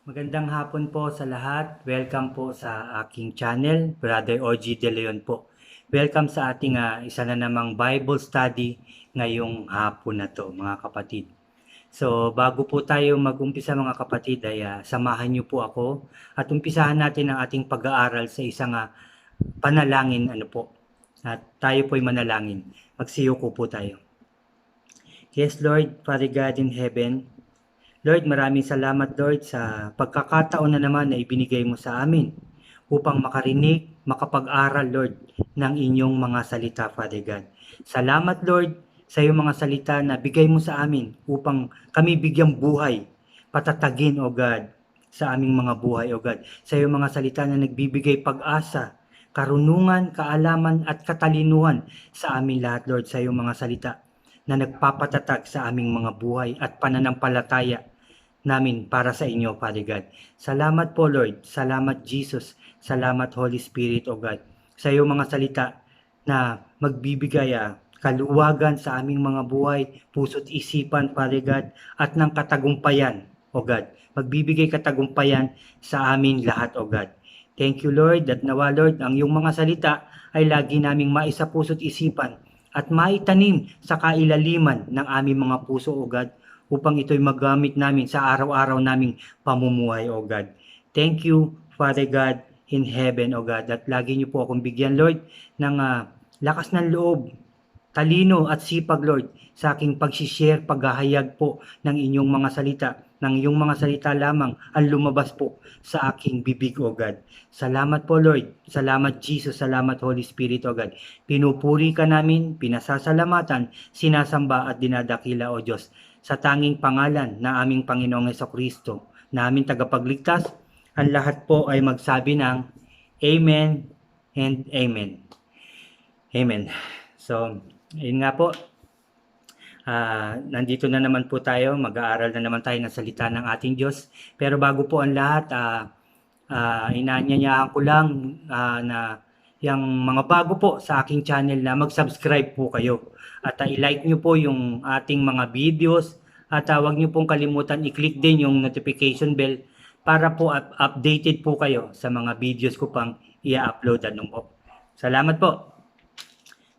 Magandang hapon po sa lahat. Welcome po sa aking channel, Brother OG De Leon po. Welcome sa ating isa na namang Bible study ngayong hapon na to, mga kapatid. So, bago po tayo mag-umpisa mga kapatid ay samahan niyo po ako at umpisahan natin ang ating pag-aaral sa isang panalangin po. At tayo po'y manalangin. Magsiyuko po tayo. Yes, Lord, Father God in heaven, Lord, maraming salamat Lord sa pagkakataon na naman na ibinigay mo sa amin upang makarinig, makapag-aral Lord ng inyong mga salita, Father God. Salamat Lord sa iyong mga salita na bigay mo sa amin upang kami bigyang buhay, patatagin O God sa aming mga buhay O God. Sa iyong mga salita na nagbibigay pag-asa, karunungan, kaalaman at katalinuhan sa amin lahat Lord, sa iyong mga salita na nagpapatatag sa aming mga buhay at pananampalataya namin para sa inyo, Father God. Salamat po, Lord. Salamat, Jesus. Salamat, Holy Spirit, O God, sa iyong mga salita na magbibigay kaluwagan sa aming mga buhay, puso't isipan, Father God, at ng katagumpayan, O God. Magbibigay katagumpayan sa amin lahat, O God. Thank you, Lord, at nawa, Lord, ang iyong mga salita ay lagi naming maisa puso't isipan at maitanim sa kailaliman ng aming mga puso, O God, upang ito'y magamit namin sa araw-araw naming pamumuhay, O God. Thank you, Father God in heaven, O God, at lagi niyo po akong bigyan, Lord, ng lakas ng loob, talino at sipag, Lord, sa aking pagsishare, paghahayag po ng inyong mga salita, ng iyong mga salita lamang ang lumabas po sa aking bibig, O God. Salamat po, Lord. Salamat, Jesus. Salamat, Holy Spirit, O God. Pinupuri ka namin, pinasasalamatan, sinasamba at dinadakila, O Diyos, sa tanging pangalan na aming Panginoong Hesukristo, na aming tagapagligtas. Ang lahat po ay magsabi ng Amen and Amen. Amen. So, yun nga po, nandito na naman po tayo, mag-aaral na naman tayo ng salita ng ating Diyos. Pero bago po ang lahat, inaanyayahan ko lang na yung mga bago po sa aking channel na mag-subscribe po kayo. At i-like nyo po yung ating mga videos at huwag nyo pong kalimutan i-click din yung notification bell para po updated po kayo sa mga videos ko pang i-upload po. Salamat po.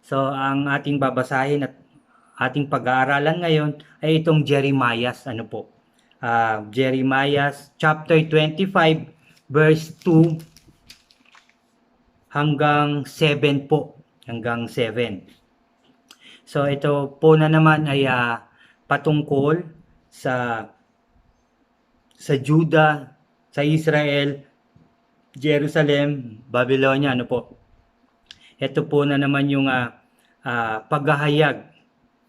So, ang ating babasahin at ating pag-aaralan ngayon ay itong Jeremiah, Jeremiah chapter 25 verse 2 hanggang 7 po, hanggang 7. So, ito po na naman ay patungkol sa Juda, sa Israel, Jerusalem, Babylonia, Ito po na naman yung paghahayag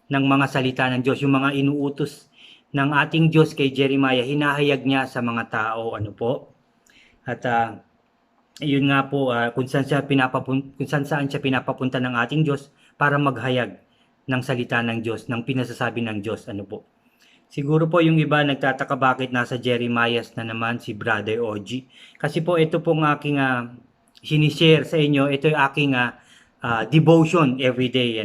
ng mga salita ng Diyos, yung mga inuutos ng ating Diyos kay Jeremiah, hinahayag niya sa mga tao, At yun nga po, kung saan saan siya pinapapunta ng ating Diyos para maghayag ng salita ng Diyos, ng pinasasabi ng Diyos, Siguro po yung iba nagtataka bakit nasa Jeremiah na naman si Brother OG. Kasi po ito pong aking sinishare sa inyo, ito yung aking devotion every day,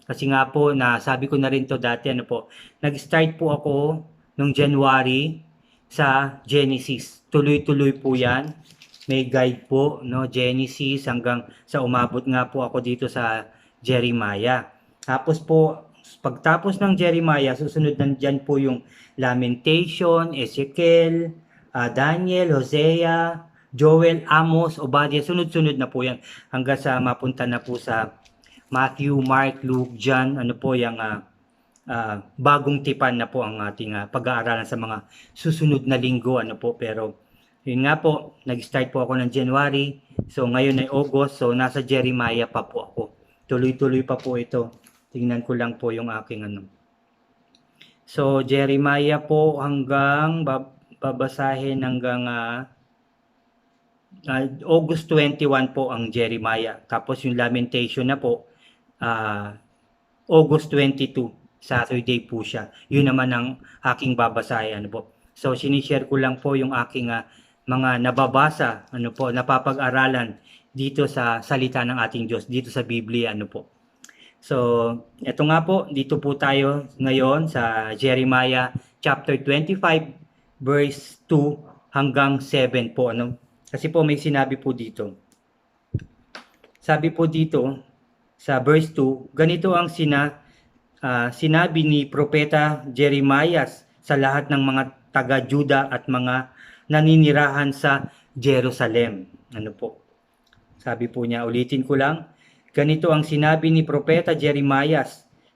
Kasi nga po, nasabi ko na rin to dati, nag-start po ako noong January sa Genesis. Tuloy-tuloy po yan. May guide po, Genesis hanggang sa umabot nga po ako dito sa Jeremiah. Tapos po, pagtapos ng Jeremiah, susunod nandyan po yung Lamentation, Ezekiel, Daniel, Hosea, Joel, Amos, Obadiah, sunod-sunod na po yan hanggang sa mapunta na po sa Matthew, Mark, Luke, John, yung bagong tipan na po ang ating pag-aaralan sa mga susunod na linggo, pero yun nga po, nag-start po ako ng January, so ngayon ay August, so nasa Jeremiah pa po ako. Tuloy-tuloy pa po ito. Tingnan ko lang po yung aking So, Jeremiah po hanggang babasahin hanggang August 21 po ang Jeremiah. Tapos yung Lamentation na po, August 22, Saturday po siya. Yun naman ang aking babasahin, So, sinishare ko lang po yung aking mga nababasa, napapag-aralan dito sa salita ng ating Diyos, dito sa Biblia, So, eto nga po, dito po tayo ngayon sa Jeremiah chapter 25 verse 2 hanggang 7 po. Ano? Kasi po may sinabi po dito. Sabi po dito sa verse 2, ganito ang sinabi ni Propeta Jeremiah sa lahat ng mga taga-Juda at mga naninirahan sa Jerusalem. Ano po? Sabi po niya, ulitin ko lang, ganito ang sinabi ni Propeta Jeremiah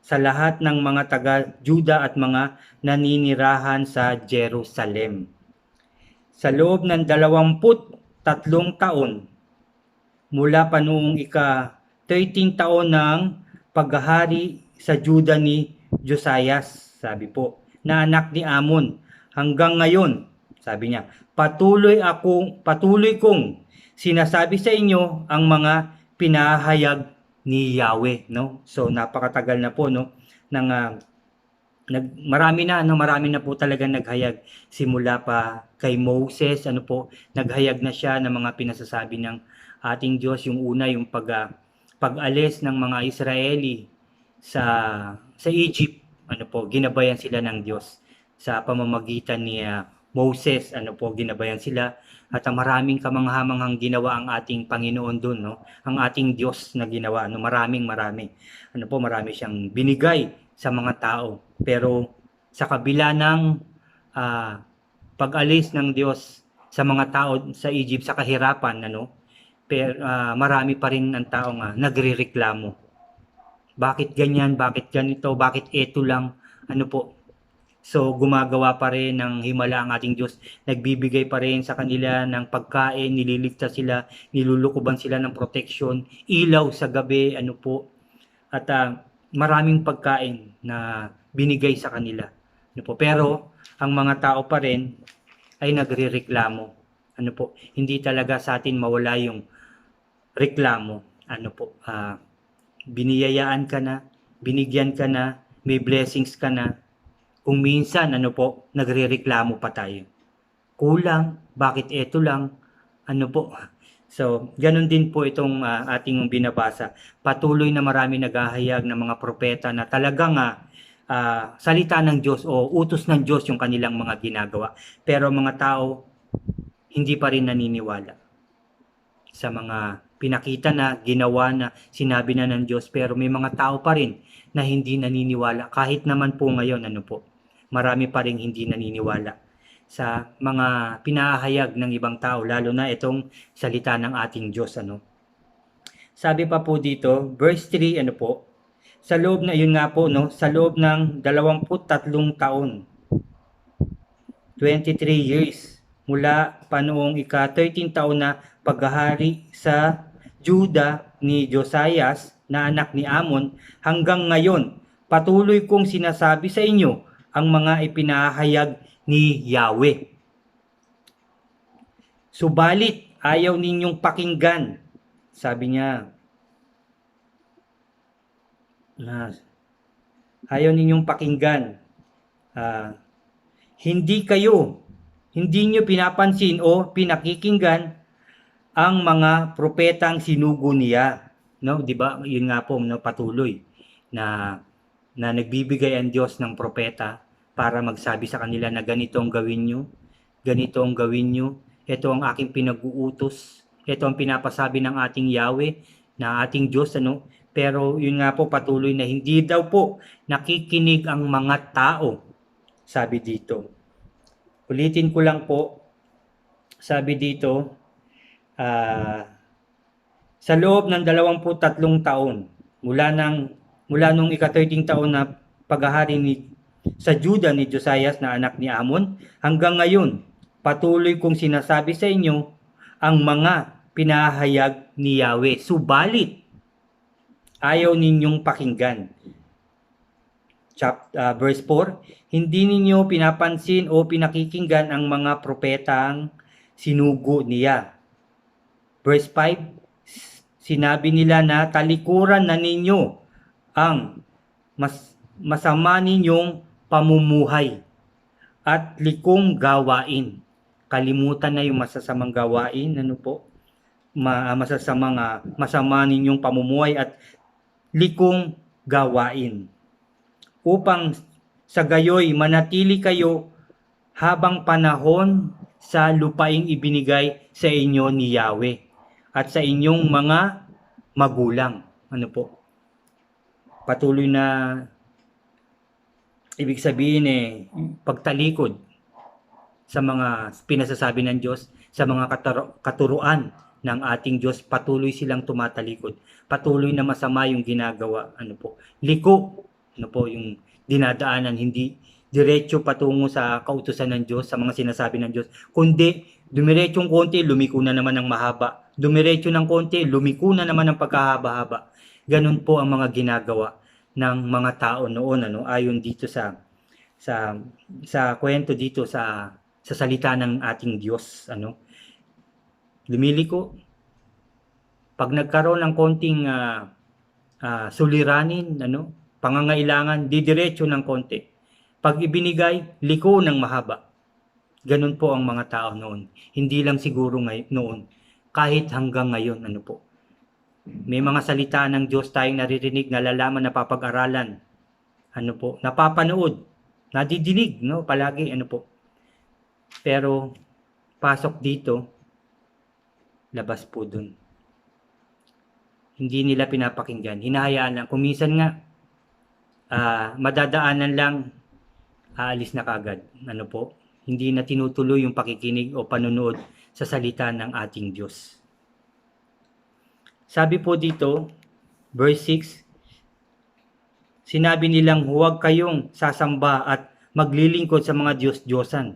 sa lahat ng mga taga-Juda at mga naninirahan sa Jerusalem. Sa loob ng 23 taon, mula pa noong ika-13 taon ng paghahari sa Juda ni Josias, sabi po, na anak ni Amon, hanggang ngayon, sabi niya, patuloy kong sinasabi sa inyo ang mga pinahayag ni Yahweh, no? So napakatagal na po, no, ng marami na po talaga naghayag simula pa kay Moses, ano po, naghayag na siya ng mga pinasasabi ng ating Diyos. Yung una, yung pag-alis ng mga Israeli sa Egypt, ano po, ginabayan sila ng Diyos sa pamamagitan ni Moses, ano po, ginabayan sila. At ang maraming kamanghamanghang ginawa ang ating Panginoon doon, no? Ang ating Diyos na ginawa, no? Marami. Ano po, marami siyang binigay sa mga tao. Pero sa kabila ng pag-alis ng Diyos sa mga tao sa Egypt sa kahirapan, ano, pero marami pa rin ang taong nagrereklamo. Bakit ganyan? Bakit ganito? Bakit ito lang? Ano po? So gumagawa pa rin ng himala ang ating Diyos. Nagbibigay pa rin sa kanila ng pagkain, nililigtas sila, nilulukuban sila ng protection, ilaw sa gabi, ano po. At maraming pagkain na binigay sa kanila. Ano po? Pero ang mga tao pa rin ay nagrereklamo. Ano po? Hindi talaga sa atin mawala yung reklamo. Ano po? Biniyayaan ka na, binigyan ka na, may blessings ka na. Kung minsan, ano po, nagrereklamo pa tayo. Kulang, bakit ito lang? Ano po? So, ganun din po itong ating binabasa. Patuloy na marami naghahayag ng mga propeta na talagang salita ng Diyos o utos ng Diyos yung kanilang mga ginagawa. Pero mga tao, hindi pa rin naniniwala sa mga pinakita na, ginawa na, sinabi na ng Diyos. Pero may mga tao pa rin na hindi naniniwala. Kahit naman po ngayon, ano po, marami pa rin hindi naniniwala sa mga pinahayag ng ibang tao, lalo na itong salita ng ating Diyos, ano. Sabi pa po dito, verse 3, ano po, sa loob na, yun nga po, no, sa loob ng 23 taon, 23 years, mula pa noong ika-13 taon na paghahari sa Juda ni Josias na anak ni Amon, hanggang ngayon, patuloy kong sinasabi sa inyo ang mga ipinahayag ni Yahweh. Subalit, ayaw ninyong pakinggan. Sabi niya, ayaw ninyong pakinggan. Hindi nyo pinapansin o pinakikinggan ang mga propetang sinugo niya. No, 'di ba? Yun nga po, no, patuloy na nagbibigay ang Diyos ng propeta para magsabi sa kanila na ganito ang gawin nyo, ganito ang gawin nyo, ito ang aking pinag-uutos, ito ang pinapasabi ng ating Yahweh, na ating Diyos, ano. Pero yun nga po, patuloy na hindi daw po nakikinig ang mga tao, sabi dito. Ulitin ko lang po, sabi dito, sa loob ng 23 taon, mula nung ika-13 taon na paghahari sa Juda ni Josias na anak ni Amon, hanggang ngayon, patuloy kong sinasabi sa inyo ang mga pinahayag ni Yahweh. Subalit, ayaw ninyong pakinggan. Verse 4, hindi ninyo pinapansin o pinakikinggan ang mga propetang sinugo niya. Verse 5, sinabi nila na talikuran na ninyo ang masama ninyong pamumuhay at likong gawain. Kalimutan na yung masasamang gawain, ano po? Masama ninyong pamumuhay at likong gawain. Upang sa gayoy manatili kayo habang panahon sa lupaing ibinigay sa inyo ni Yahweh at sa inyong mga magulang. Ano po? Patuloy na ibig sabihin pagtalikod sa mga pinasasabi ng Diyos, sa mga katuruan ng ating Diyos, patuloy silang tumatalikod. Patuloy na masama yung ginagawa. Ano po? Liko. Ano po yung dinadaanan, hindi diretso patungo sa kautusan ng Diyos, sa mga sinasabi ng Diyos, kundi dumiretsong konti, lumiko na naman ng mahaba. Dumiretso ng konti, lumiko na naman ng pagkahaba-haba. Ganun po ang mga ginagawa ng mga tao noon, ayon dito sa kwento dito sa salita ng ating Diyos, lumiliko. Pag nagkaroon ng konting suliranin, pangangailangan, didiretso ng konti. Pag ibinigay, liko ng mahaba. Ganun po ang mga tao noon. Hindi lang siguro noon, kahit hanggang ngayon, May mga salita ng Diyos tayong naririnig, nalalaman, napapag-aralan, napapanood, nadidinig, palagi, Pero, pasok dito, labas po dun. Hindi nila pinapakinggan, hinahayaan lang. Kung minsan nga, madadaanan lang, aalis na kagad. Hindi na tinutuloy yung pakikinig o panunood sa salita ng ating Diyos. Sabi po dito, verse 6, sinabi nilang huwag kayong sasamba at maglilingkod sa mga Diyos-Diyosan.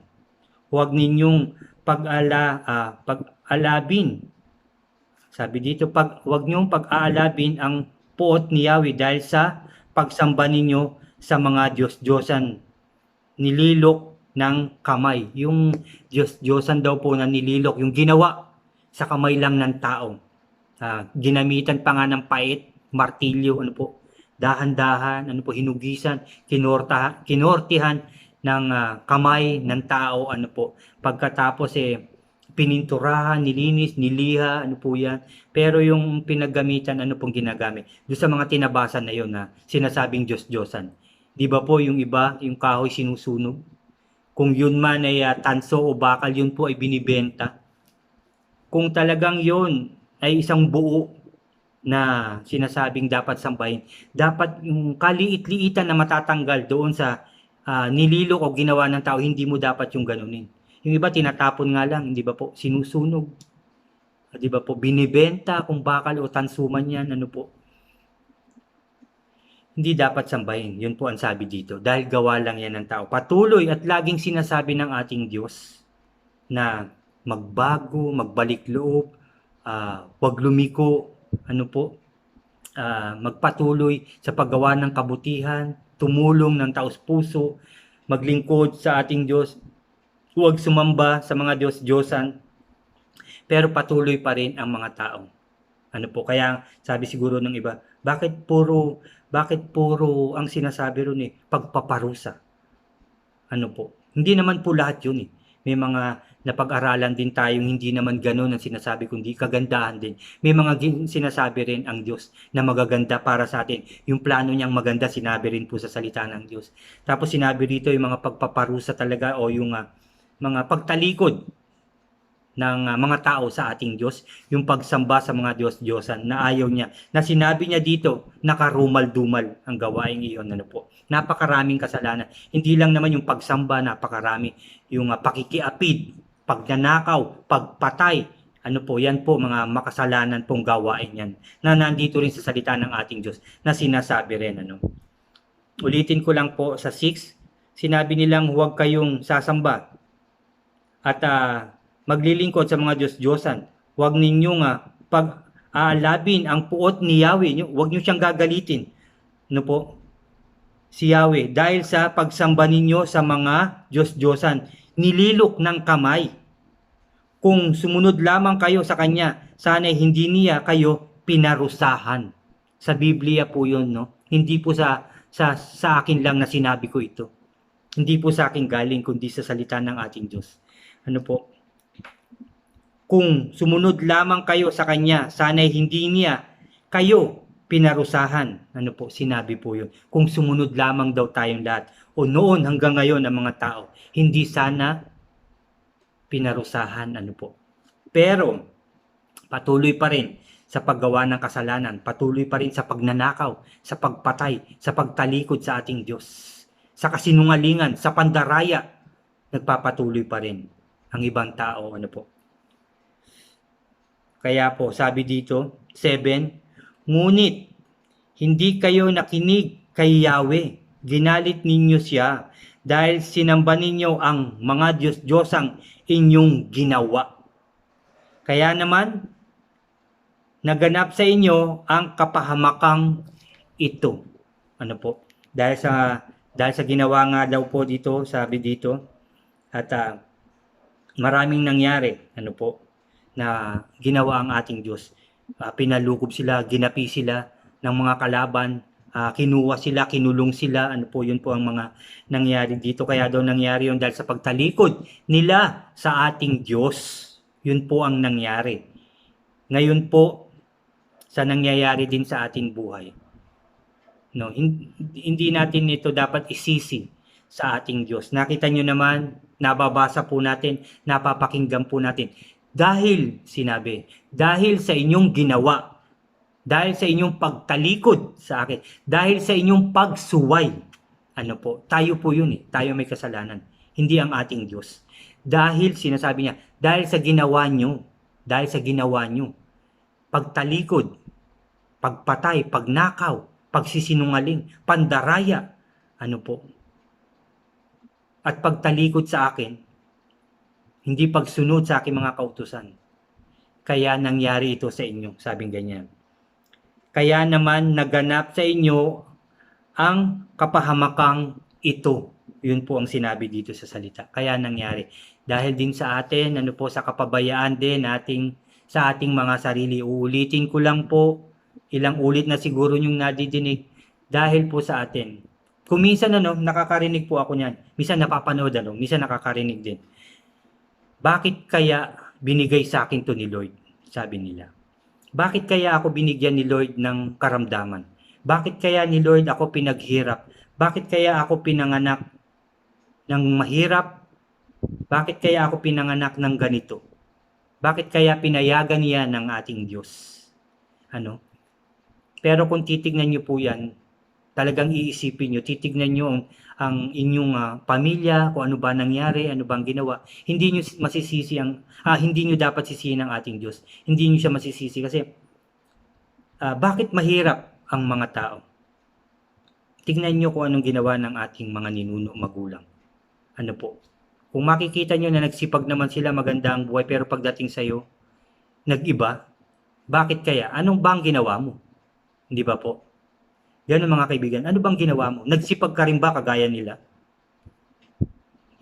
Huwag ninyong pag-alabin. Sabi dito, huwag niyong pag-aalabin ang puot ni Yahweh dahil sa pagsamba ninyo sa mga Diyos-Diyosan. Nililok ng kamay. Yung Diyos-Diyosan daw po na nililok, yung ginawa sa kamay lang ng tao. Ginamitan pa nga ng pait, martilyo, dahan-dahan, hinugisan, kinortihan ng kamay ng tao, pagkatapos pininturahan, nilinis, niliha, yan. Pero yung pinaggamitan, ginagamit? Doon sa mga tinabasa na yun na sinasabing Diyos-Diyosan. Di ba po yung iba, yung kahoy sinusunog? Kung yun man ay tanso o bakal, yun po ay binibenta. Kung talagang yun ay isang buo na sinasabing dapat sambahin, dapat yung kaliit-liitan na matatanggal doon sa nililok o ginawa ng tao, hindi mo dapat yung ganunin. Yung iba tinatapon nga lang, hindi ba po, sinusunog. Di ba po, binibenta kung bakal o tansuman yan, Hindi dapat sambahin. Yun po ang sabi dito. Dahil gawa lang yan ng tao. Patuloy at laging sinasabi ng ating Diyos na magbago, magbalik loob, wag lumiko, magpatuloy sa paggawa ng kabutihan, tumulong ng taos-puso, maglingkod sa ating Diyos, huwag sumamba sa mga Diyos-Diyosan, pero patuloy pa rin ang mga tao. Kaya sabi siguro ng iba, bakit puro ang sinasabi ron pagpaparusa? Hindi naman po lahat yun May mga napag-aralan din tayong hindi naman gano'n ang sinasabi, kundi kagandahan din. May mga sinasabi rin ang Diyos na magaganda para sa atin. Yung plano niyang maganda, sinabi rin po sa salita ng Diyos. Tapos sinabi rito yung mga pagpaparusa talaga o yung mga pagtalikod ng mga tao sa ating Diyos, yung pagsamba sa mga Diyos-Diyosan na ayaw niya. Na sinabi niya dito, nakarumal-dumal ang gawain iyon. Napakaraming kasalanan. Hindi lang naman yung pagsamba, napakarami. Yung pakikiapid, pagnanakaw, pagpatay. Yan po mga makasalanan pong gawain yan. Na nandito rin sa salita ng ating Diyos na sinasabi rin. Ulitin ko lang po sa 6, sinabi nilang huwag kayong sasamba at maglilingkod sa mga Diyos-Diyosan. Huwag ninyong pag-aalabin ang puot ni Yahweh. Huwag niyo siyang gagalitin. Si Yahweh, dahil sa pagsamba ninyo sa mga Diyos-Diyosan, nililok ng kamay. Kung sumunod lamang kayo sa Kanya, sana hindi niya kayo pinarusahan. Sa Biblia po yun, Hindi po sa akin lang na sinabi ko ito. Hindi po sa akin galing, kundi sa salita ng ating Diyos. Kung sumunod lamang kayo sa Kanya, sana'y hindi niya kayo pinarusahan. Sinabi po yun. Kung sumunod lamang daw tayong lahat, o noon hanggang ngayon ang mga tao, hindi sana pinarusahan, ano po. Pero patuloy pa rin sa paggawa ng kasalanan, patuloy pa rin sa pagnanakaw, sa pagpatay, sa pagtalikod sa ating Diyos, sa kasinungalingan, sa pandaraya, nagpapatuloy pa rin ang ibang tao, ano po. Kaya po, sabi dito, 7, ngunit hindi kayo nakinig kay Yahweh, ginalit ninyo siya dahil sinamba ninyo ang mga Diyos-Diyosang inyong ginawa. Kaya naman, naganap sa inyo ang kapahamakang ito. Ano po? Dahil sa ginawa nga daw po dito, sabi dito, at maraming nangyari, ano po, na ginawa ang ating Diyos. Pinalukob sila, ginapi sila ng mga kalaban, kinuha sila, kinulong sila, ano po, yun po ang mga nangyari dito. Kaya daw nangyari yun dahil sa pagtalikod nila sa ating Diyos. Yun po ang nangyari. Ngayon po, sa nangyayari din sa ating buhay. No, hindi natin ito dapat isisi sa ating Diyos. Nakita nyo naman, nababasa po natin, napapakinggan po natin. Dahil, sinabi, dahil sa inyong ginawa, dahil sa inyong pagtalikod sa akin, dahil sa inyong pagsuway, ano po, tayo po yun tayo may kasalanan, hindi ang ating Diyos. Dahil, sinasabi niya, dahil sa ginawa nyo, pagtalikod, pagpatay, pagnakaw, pagsisinungaling, pandaraya, ano po, at pagtalikod sa akin, hindi pagsunod sa aking mga kautusan. Kaya nangyari ito sa inyo, sabing ganyan. Kaya naman naganap sa inyo ang kapahamakang ito. Yun po ang sinabi dito sa salita. Kaya nangyari. Dahil din sa atin, ano po, sa kapabayaan din sa ating mga sarili. Uulitin ko lang po, ilang ulit na siguro yung nadidinig. Dahil po sa atin. Kung minsan nakakarinig po ako niyan. Minsan napapanood, minsan nakakarinig din. Bakit kaya binigay sa akin to ni Lord? Sabi nila. Bakit kaya ako binigyan ni Lord ng karamdaman? Bakit kaya ni Lord ako pinaghirap? Bakit kaya ako pinanganak ng mahirap? Bakit kaya ako pinanganak ng ganito? Bakit kaya pinayagan niya ng ating Diyos? Pero kung titignan niyo po yan, talagang iisipin nyo, titignan nyo ang inyong pamilya, kung ano ba nangyari, ano bang ginawa. Hindi nyo masisisi hindi nyo dapat sisihin ang ating Diyos. Hindi nyo siya masisisi kasi bakit mahirap ang mga tao? Tignan nyo kung anong ginawa ng ating mga ninuno magulang. Ano po? Kung makikita nyo na nagsipag naman sila, maganda ang buhay, pero pagdating sa'yo, nag-iba. Bakit kaya? Anong bang ginawa mo? Hindi ba po? Yan mga kaibigan. Ano bang ginawa mo? Nagsipag ka rin ba kagaya nila?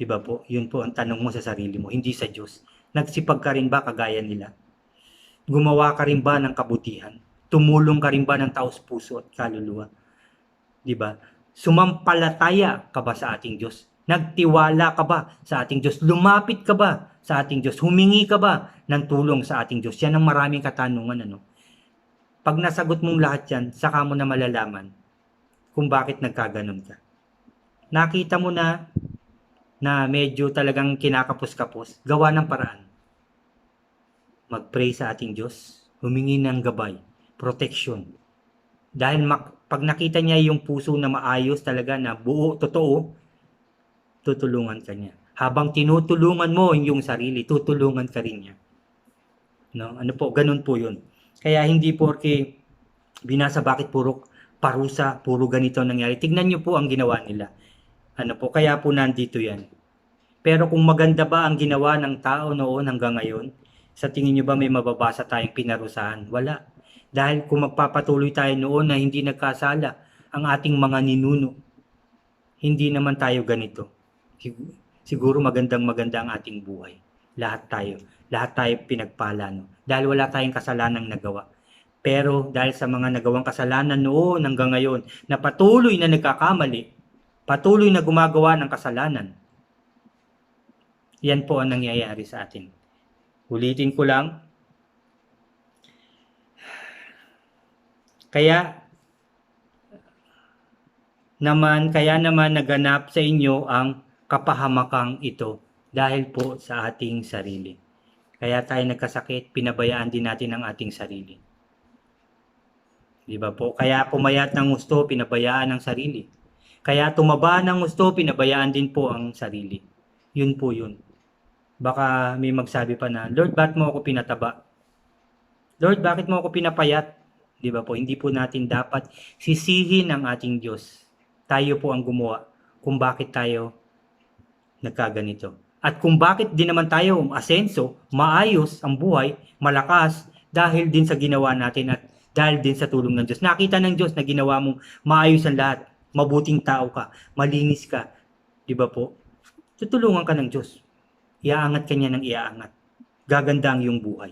Diba po? Yun po ang tanong mo sa sarili mo, hindi sa Diyos. Nagsipag ka rin ba kagaya nila? Gumawa ka rin ba ng kabutihan? Tumulong ka rin ba ng taos puso at kaluluwa? Diba? Sumampalataya ka ba sa ating Diyos? Nagtiwala ka ba sa ating Diyos? Lumapit ka ba sa ating Diyos? Humingi ka ba ng tulong sa ating Diyos? Yan ang maraming katanungan. Pag nasagot mong lahat yan, saka mo na malalaman kung bakit nagkaganon ka. Nakita mo na medyo talagang kinakapos-kapos, gawa ng paraan. Mag-pray sa ating Diyos, humingi ng gabay, protection. Dahil pag nakita niya yung puso na maayos talaga, na buo, totoo, tutulungan ka niya. Habang tinutulungan mo yung sarili, tutulungan ka rin niya. Ganun po yun. Kaya hindi porke binasa bakit puro parusa, puro ganito nangyari. Tignan niyo po ang ginawa nila. Kaya po nandito yan. Pero kung maganda ba ang ginawa ng tao noon hanggang ngayon, sa tingin niyo ba may mababasa tayong pinarusahan? Wala. Dahil kung magpapatuloy tayo noon na hindi nagkasala ang ating mga ninuno, hindi naman tayo ganito. Siguro maganda ang ating buhay. Lahat tayo pinagpala, dahil wala tayong kasalanang nagawa. Pero dahil sa mga nagawang kasalanan noon hanggang ngayon, na patuloy na nagkakamali, patuloy na gumagawa ng kasalanan, yan po ang nangyayari sa atin. Ulitin ko lang, kaya naman naganap sa inyo ang kapahamakang ito. dahil po sa ating sarili. Kaya tayo nagkasakit, pinabayaan din natin ang ating sarili. Di ba po? Kaya pumayat ng gusto, pinabayaan ang sarili. Kaya tumaba ng gusto, pinabayaan din po ang sarili. Yun po yun. Baka may magsabi pa na, Lord, bakit mo ako pinataba? Lord, bakit mo ako pinapayat? Di ba po? Hindi po natin dapat sisihin ang ating Diyos. Tayo po ang gumawa kung bakit tayo nagkaganito. At kung bakit din naman tayo asenso, maayos ang buhay, malakas, dahil din sa ginawa natin at dahil din sa tulong ng Diyos. Nakita ng Diyos na ginawa mong maayos ang lahat. Mabuting tao ka, malinis ka. Di ba po? Tutulungan ka ng Diyos. Iaangat ka niya ng iaangat. Gaganda ang iyong buhay.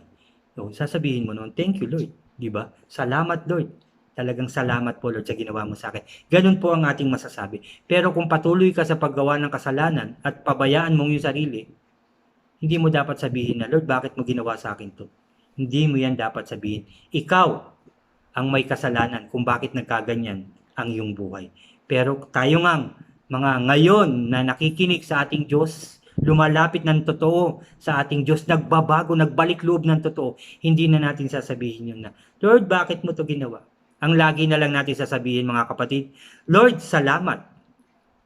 So, sasabihin mo noon, thank you Lord. Di ba? Salamat Lord. Talagang salamat po Lord sa ginawa mo sa akin. Ganun po ang ating masasabi. Pero kung patuloy ka sa paggawa ng kasalanan at pabayaan mong yung sarili, hindi mo dapat sabihin na, Lord, bakit mo ginawa sa akin to? Hindi mo yan dapat sabihin. Ikaw ang may kasalanan kung bakit nagkaganyan ang iyong buhay. Pero tayo nga, mga ngayon na nakikinig sa ating Diyos, lumalapit ng totoo sa ating Diyos, nagbabago, nagbalik loob ng totoo, hindi na natin sasabihin yun na, Lord, bakit mo to ginawa? Ang lagi na lang natin sasabihin, mga kapatid, Lord, salamat.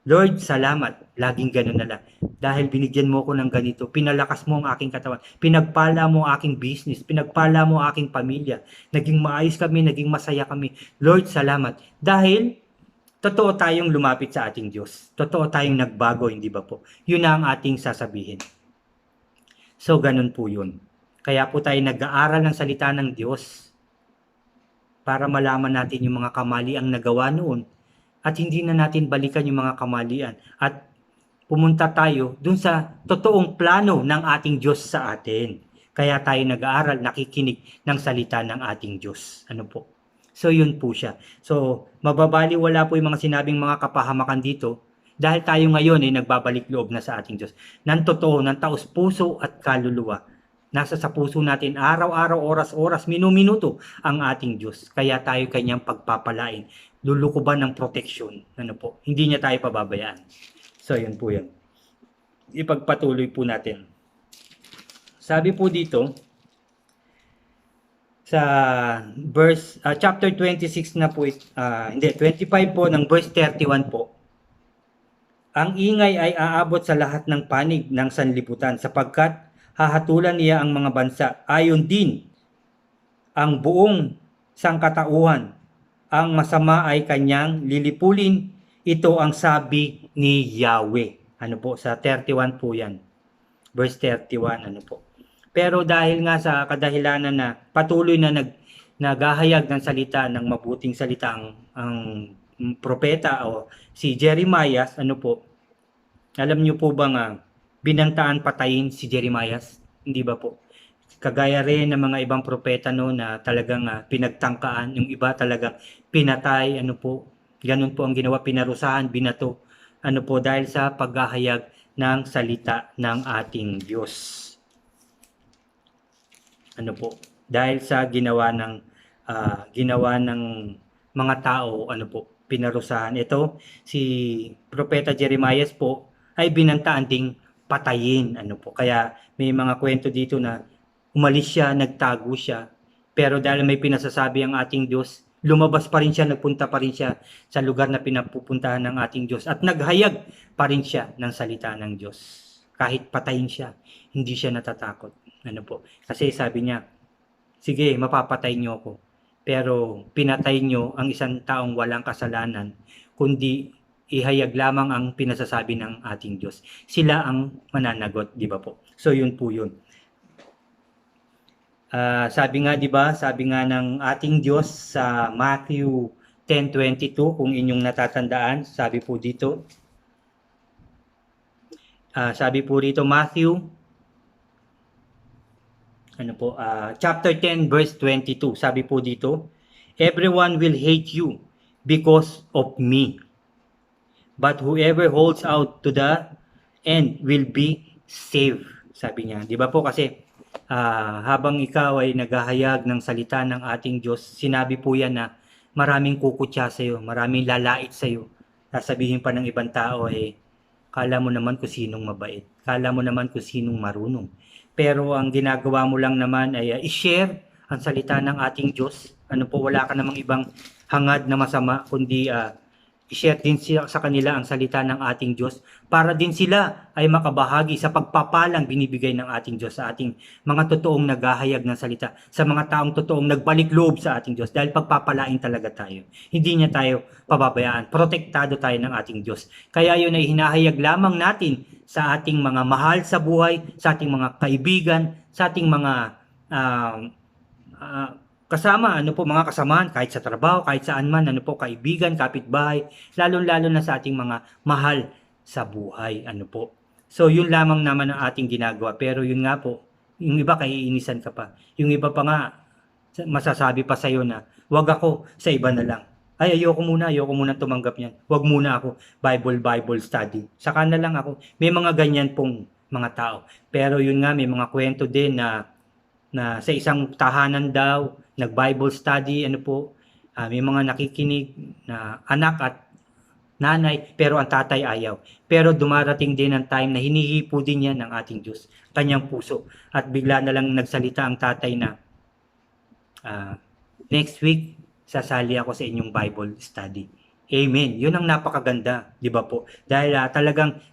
Lord, salamat. Laging ganun na lang. Dahil binigyan mo ko ng ganito, pinalakas mo ang aking katawan, pinagpala mo ang aking business, pinagpala mo ang aking pamilya, naging maayos kami, naging masaya kami. Lord, salamat. Dahil totoo tayong lumapit sa ating Diyos. Totoo tayong nagbago, hindi ba po? Yun na ang ating sasabihin. So, ganun po yun. Kaya po tayo nag-aaral ng salita ng Diyos para malaman natin yung mga kamaliang nagawa noon at hindi na natin balikan yung mga kamalian at pumunta tayo dun sa totoong plano ng ating Diyos sa atin. Kaya tayo nag-aaral, nakikinig ng salita ng ating Diyos. Ano po? So, yun po siya. So, mababaliwala po yung mga sinabing mga kapahamakan dito dahil tayo ngayon ay nagbabalik loob na sa ating Diyos. Ng totoo, ng taos puso at kaluluwa. Nasa sa puso natin araw-araw, oras-oras, minu-minuto ang ating Diyos. Kaya tayo kanyang pagpapalain. Lulukuban ng proteksyon. Ano po? Hindi niya tayo pababayaan. So, yun po yun. Ipagpatuloy po natin. Sabi po dito, sa verse, chapter 26 na po, 25 po ng verse 31 po. Ang ingay ay aabot sa lahat ng panig ng sanlibutan sapagkat hahatulan niya ang mga bansa. Ayon din ang buong sangkatauhan. Ang masama ay kanyang lilipulin. Ito ang sabi ni Yahweh. Ano po? Sa 31 po yan. Verse 31, ano po. Pero dahil nga sa kadahilanan na patuloy na naghahayag ng salita, ng mabuting salita ang propeta o si Jeremiah, ano po, alam niyo po bang binantaan patayin si Jeremiah? Hindi ba po? Kagaya rin ng mga ibang propeta no na talagang pinagtangkaan, yung iba talagang pinatay, ano po, ganun po ang ginawa, pinarusahan, binato, ano po, dahil sa paghahayag ng salita ng ating Diyos. Ano po, dahil sa ginawa ng mga tao, ano po, pinarusahan. Ito, si Propeta Jeremiah po ay binantaan ding patayin, ano po. Kaya may mga kwento dito na umalis siya, nagtago siya, pero dahil may pinasasabi ang ating Diyos, lumabas pa rin siya, nagpunta pa rin siya sa lugar na pinapupuntahan ng ating Diyos at naghayag pa rin siya ng salita ng Diyos. Kahit patayin siya, hindi siya natatakot. Ano po? Kasi sabi niya, sige, mapapatay niyo ako. Pero pinatay niyo ang isang taong walang kasalanan, kundi ihayag lamang ang pinasasabi ng ating Diyos. Sila ang mananagot, di ba po? So yun po yun. Sabi nga, di ba? Sabi nga ng ating Diyos sa Matthew 10:22, kung inyong natatandaan, sabi po dito. Sabi po dito, Matthew chapter 10 verse 22, sabi po dito, everyone will hate you because of me, but whoever holds out to the end will be saved, sabi niya. Di ba po kasi habang ikaw ay naghahayag ng salita ng ating Diyos, sinabi po yan na maraming kukutya sa iyo, maraming lalait sa iyo. Sasabihin pa ng ibang tao Kala mo naman kung sinong mabait. Kala mo naman kung sinong marunong. Pero ang ginagawa mo lang naman ay i-share ang salita ng ating Diyos. Ano po, wala ka namang ibang hangad na masama, kundi i-share din sa kanila ang salita ng ating Diyos para din sila ay makabahagi sa pagpapalang binibigay ng ating Diyos sa ating mga totoong naghahayag ng salita, sa mga taong totoong nagbalik loob sa ating Diyos dahil pagpapalain talaga tayo. Hindi niya tayo pababayaan. Protektado tayo ng ating Diyos. Kaya yun ay hinahayag lamang natin sa ating mga mahal sa buhay, sa ating mga kaibigan, sa ating mga kasama, mga kasamahan, kahit sa trabaho, kahit saan man, kaibigan, kapitbahay, lalo-lalo na sa ating mga mahal sa buhay, So, yun lamang naman ang ating ginagawa. Pero yun nga po, yung iba kaiinisan ka pa. Yung iba pa nga, masasabi pa sa'yo na, wag ako, sa iba na lang. Ay, ayoko muna tumanggap niyan. Wag muna ako, Bible study. Saka na lang ako. May mga ganyan pong mga tao. Pero yun nga, may mga kwento din na sa isang tahanan daw, nag-Bible study, may mga nakikinig na anak at nanay, pero ang tatay ayaw. Pero dumarating din ang time na hinihipo din yan ng ating Diyos, kanyang puso. At bigla na lang nagsalita ang tatay na, next week, sasali ako sa inyong Bible study. Amen. Yun ang napakaganda, di ba po? Dahil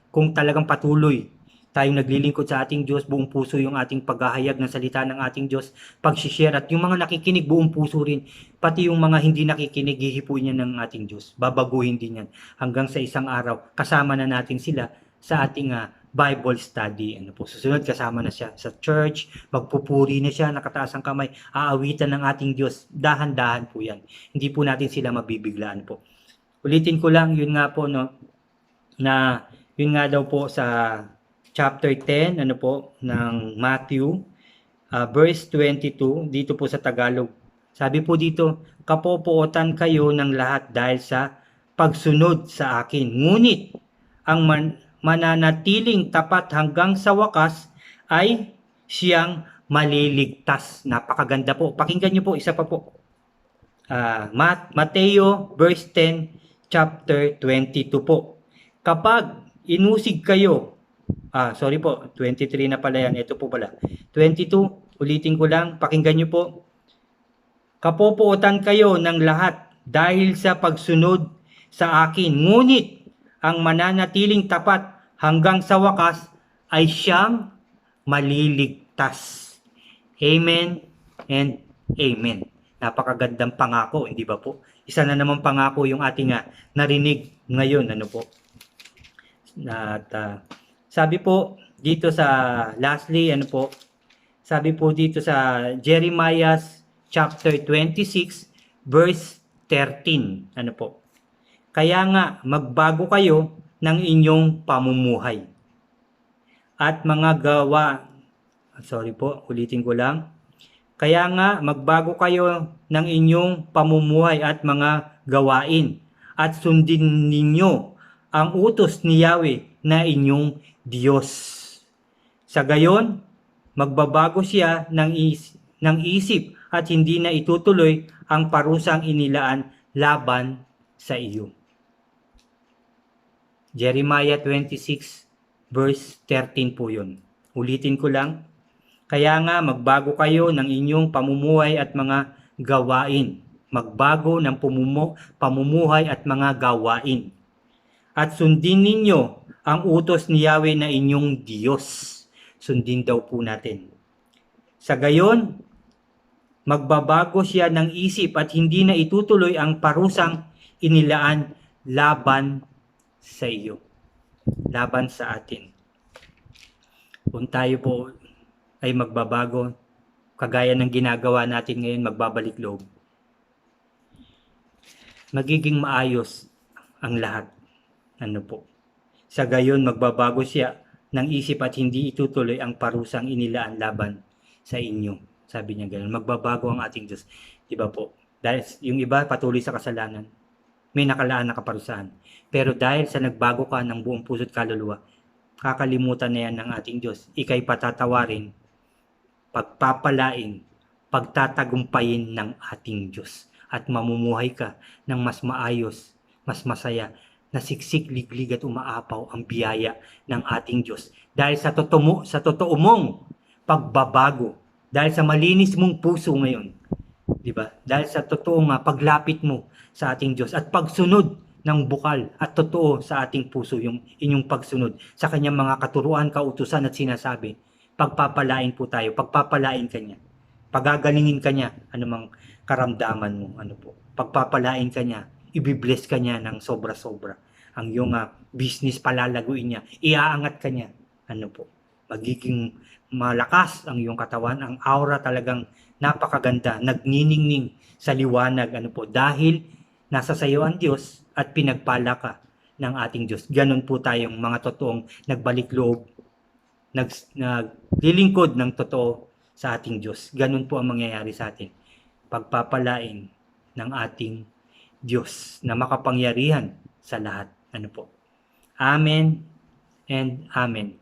kung talagang patuloy tayong naglilingkod sa ating Diyos, buong puso yung ating paghahayag ng salita ng ating Diyos, pag-share, at yung mga nakikinig, buong puso rin, pati yung mga hindi nakikinig, hihipuin yan ng ating Diyos, babaguhin din yan, hanggang sa isang araw, kasama na natin sila sa ating Bible study. Susunod, kasama na siya sa church, magpupuri na siya, nakataas ang kamay, aawitan ng ating Diyos, dahan-dahan po yan, hindi po natin sila mabibiglaan po. Ulitin ko lang, yun nga po, na yun nga daw po sa chapter 10, ng Matthew, verse 22, dito po sa Tagalog. Sabi po dito, kapopuotan kayo ng lahat dahil sa pagsunod sa akin. Ngunit, ang mananatiling tapat hanggang sa wakas ay siyang maliligtas. Napakaganda po. Pakinggan niyo po, isa pa po. Mateo, verse 10, chapter 22 po. Kapag inusig kayo, 23 na pala yan. Ito po pala. 22, ulitin ko lang. Pakinggan nyo po. Kapopuotan kayo ng lahat dahil sa pagsunod sa akin. Ngunit, ang mananatiling tapat hanggang sa wakas ay siyang maliligtas. Amen and amen. Napakagandang pangako, hindi ba po? Isa na naman pangako yung ating narinig ngayon. At sabi po dito sa lastly, sabi po dito sa Jeremiah chapter 26 verse 13, kaya nga magbago kayo ng inyong pamumuhay at mga gawa, ulitin ko lang, kaya nga magbago kayo ng inyong pamumuhay at mga gawain at sundin ninyo ang utos ni Yahweh na inyong Diyos. Sa gayon, magbabago siya ng isip at hindi na itutuloy ang parusang inilaan laban sa iyo. Jeremiah 26 verse 13 po yun. Ulitin ko lang. Kaya nga magbago kayo ng inyong pamumuhay at mga gawain. Magbago ng pamumuhay at mga gawain. At sundin ninyo ang utos ni Yahweh na inyong Diyos. Sundin daw po natin. Sa gayon, magbabago siya ng isip at hindi na itutuloy ang parusang inilaan laban sa iyo. Laban sa atin. Kung tayo po ay magbabago, kagaya ng ginagawa natin ngayon, magbabalik loob, magiging maayos ang lahat. Sa gayon, magbabago siya ng isip at hindi itutuloy ang parusang inilaan laban sa inyo. Sabi niya gano'n, magbabago ang ating Diyos. Diba po? Dahil yung iba patuloy sa kasalanan, may nakalaan na kaparusahan. Pero dahil sa nagbago ka ng buong puso't kaluluwa, kakalimutan na yan ng ating Diyos. Ika'y patatawarin, pagpapalain, pagtatagumpayin ng ating Diyos. At mamumuhay ka ng mas maayos, mas masaya, nasiksik, liglig at umaapaw ang biyaya ng ating Diyos. Dahil sa totoo mong pagbabago, dahil sa malinis mong puso ngayon, di ba? Dahil sa totoong paglapit mo sa ating Diyos at pagsunod ng bukal at totoo sa ating puso, yung inyong pagsunod sa kanyang mga katuruan, kautusan at sinasabi, pagpapalain po tayo, pagpapalain kanya. Pagagalingin ka niya, anumang karamdaman mo, pagpapalain ka niya, ibibless ka niya ng sobra-sobra. Ang iyong business palalaguin niya, iaangat ka niya, magiging malakas ang iyong katawan, ang aura talagang napakaganda, nagniningning sa liwanag, dahil nasa sayo ang Diyos at pinagpala ka ng ating Diyos. Ganon po tayong mga totoong nagbalik loob, naglilingkod ng totoo sa ating Diyos. Ganun po ang mangyayari sa atin. Pagpapalain ng ating Diyos na makapangyarihan sa lahat. Amen and Amen.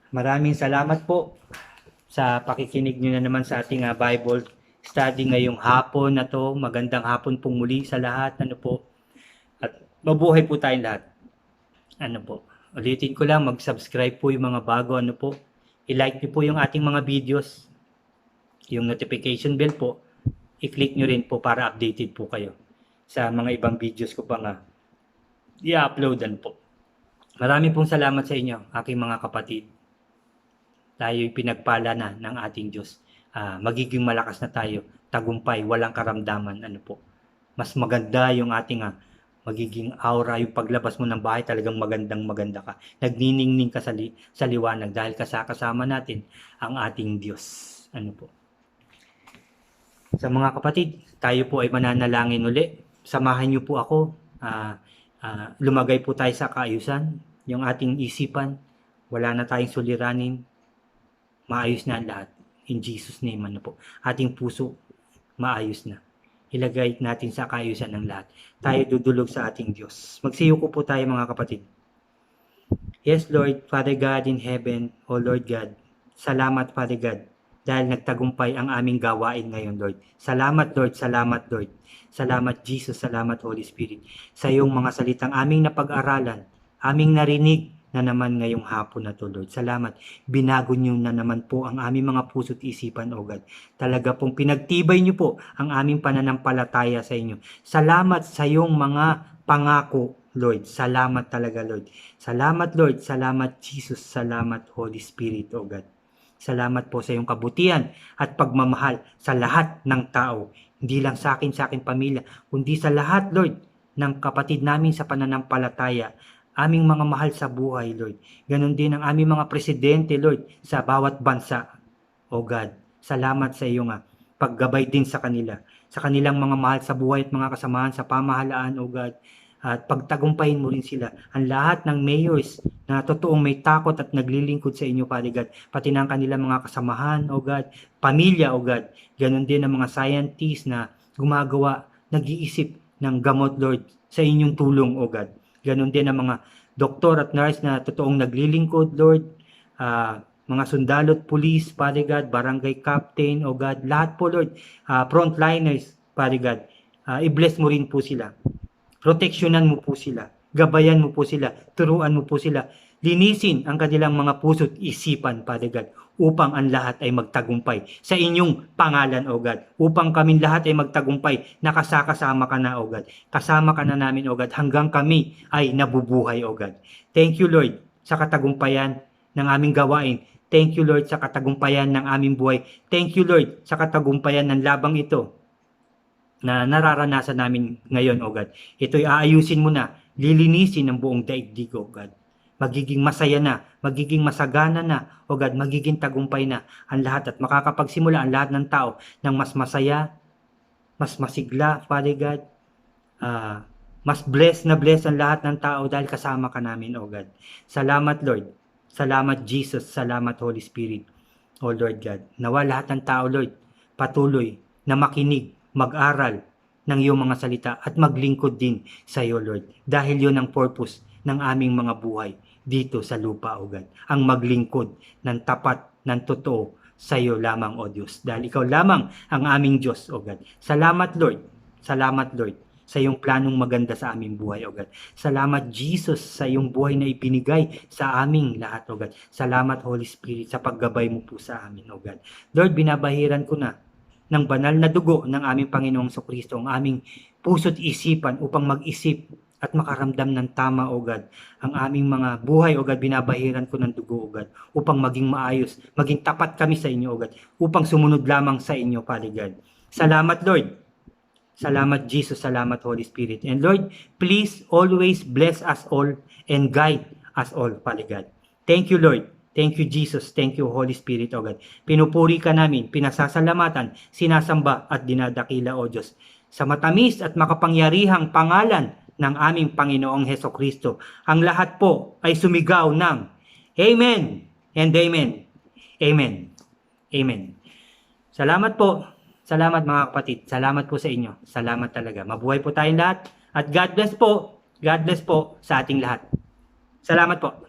Maraming salamat po sa pakikinig nyo na naman sa ating Bible study ngayong hapon na to. Magandang hapon pong muli sa lahat. At mabuhay po tayong lahat. Ulitin ko lang, mag-subscribe po yung mga bago, i-like niyo po yung ating mga videos, yung notification bell po, i-click niyo rin po para updated po kayo sa mga ibang videos ko pang i-uploadan po. Maraming pong salamat sa inyo, aking mga kapatid. Tayo'y pinagpala na ng ating Diyos. Magiging malakas na tayo, tagumpay, walang karamdaman, Mas maganda yung ating magiging aura, yung paglabas mo ng bahay, talagang maganda ka. Nagniningning ka sa liwanag dahil kasama natin ang ating Diyos. Sa mga kapatid, tayo po ay mananalangin uli. Samahan niyo po ako. Lumagay po tayo sa kaayusan. Yung ating isipan, wala na tayong suliranin. Maayos na lahat. In Jesus' name, Ating puso, maayos na. Ilagay natin sa kaayusan ng lahat. Tayo dudulog sa ating Diyos. Magsiyuko po tayo mga kapatid. Yes, Lord, Father God in heaven, O Lord God, salamat Father God, dahil nagtagumpay ang aming gawain ngayon, Lord. Salamat, Lord, salamat, Lord. Salamat, Jesus, salamat, Holy Spirit. Sa iyong mga salitang aming napag-aralan, aming narinig, na naman ngayong hapon na to, Lord. Salamat. Binago niyo na naman po ang aming mga puso't isipan, O God. Talaga pong pinagtibay niyo po ang aming pananampalataya sa inyo. Salamat sa iyong mga pangako, Lord. Salamat talaga, Lord. Salamat, Lord. Salamat, Jesus. Salamat, Holy Spirit, O God. Salamat po sa iyong kabutihan at pagmamahal sa lahat ng tao. Hindi lang sa aking pamilya, kundi sa lahat, Lord, ng kapatid namin sa pananampalataya, aming mga mahal sa buhay, Lord. Ganon din ang aming mga presidente, Lord, sa bawat bansa. O God, salamat sa iyo paggabay din sa kanila, sa kanilang mga mahal sa buhay at mga kasamahan sa pamahalaan, O God. At pagtagumpayin mo rin sila. Ang lahat ng mayors na totoong may takot at naglilingkod sa inyo, Father God. Pati ng kanilang mga kasamahan, O God. Pamilya, O God. Ganon din ang mga scientists na gumagawa, nag-iisip ng gamot, Lord, sa inyong tulong, O God. Ganon din ang mga doktor at nurse na totoong naglilingkod, Lord. Mga sundalo at police, Father God, barangay captain, O God. Lahat po, Lord. Frontliners, Father God. I-bless mo rin po sila. Proteksyonan mo po sila. Gabayan mo po sila. Turuan mo po sila. Linisin ang kanilang mga puso't isipan, Father God, upang ang lahat ay magtagumpay sa inyong pangalan, O God. Upang kami lahat ay magtagumpay, nakasakasama ka na, O God. Kasama ka na namin, O God, hanggang kami ay nabubuhay, O God. Thank you, Lord, sa katagumpayan ng aming gawain. Thank you, Lord, sa katagumpayan ng aming buhay. Thank you, Lord, sa katagumpayan ng labang ito na nararanasan namin ngayon, O God. Ito'y aayusin mo na, lilinisin ng buong daigdig, O God. Magiging masaya na, magiging masagana na, O God, magiging tagumpay na ang lahat at makakapagsimula ang lahat ng tao ng mas masaya, mas masigla, Father God. Mas blessed ang lahat ng tao dahil kasama ka namin, O God. Salamat, Lord. Salamat, Jesus. Salamat, Holy Spirit, O Lord God. Nawa lahat ng tao, Lord, patuloy na makinig, mag-aral ng iyong mga salita at maglingkod din sa iyo, Lord. Dahil yun ang purpose ng aming mga buhay dito sa lupa, O God. Ang maglingkod ng tapat, ng totoo sa iyo lamang, O Diyos. Dahil ikaw lamang ang aming Diyos, O God. Salamat, Lord. Salamat, Lord. sa iyong planong maganda sa aming buhay, O God. Salamat, Jesus, sa iyong buhay na ibinigay sa aming lahat, O God. Salamat, Holy Spirit, sa paggabay mo po sa amin, O God. Lord, binabahiran ko na ng banal na dugo ng aming Panginoong Kristo ang aming puso't isipan upang mag-isip at makaramdam ng tama, O God. Ang aming mga buhay, O God, binabahiran ko ng dugo, O God, upang maging maayos, maging tapat kami sa inyo, O God, upang sumunod lamang sa inyo, Father God. Salamat, Lord. Salamat, Jesus. Salamat, Holy Spirit. And Lord, please always bless us all and guide us all, Father God. Thank you, Lord. Thank you, Jesus. Thank you, Holy Spirit, O God. Pinupuri ka namin, pinasasalamatan, sinasamba at dinadakila, O Diyos. Sa matamis at makapangyarihang pangalan ng aming Panginoong Heso Kristo, ang lahat po ay sumigaw ng Amen and Amen. Amen. Amen. Salamat po. Salamat mga kapatid. Salamat po sa inyo. Salamat talaga. Mabuhay po tayong lahat. At God bless po. God bless po sa ating lahat. Salamat po.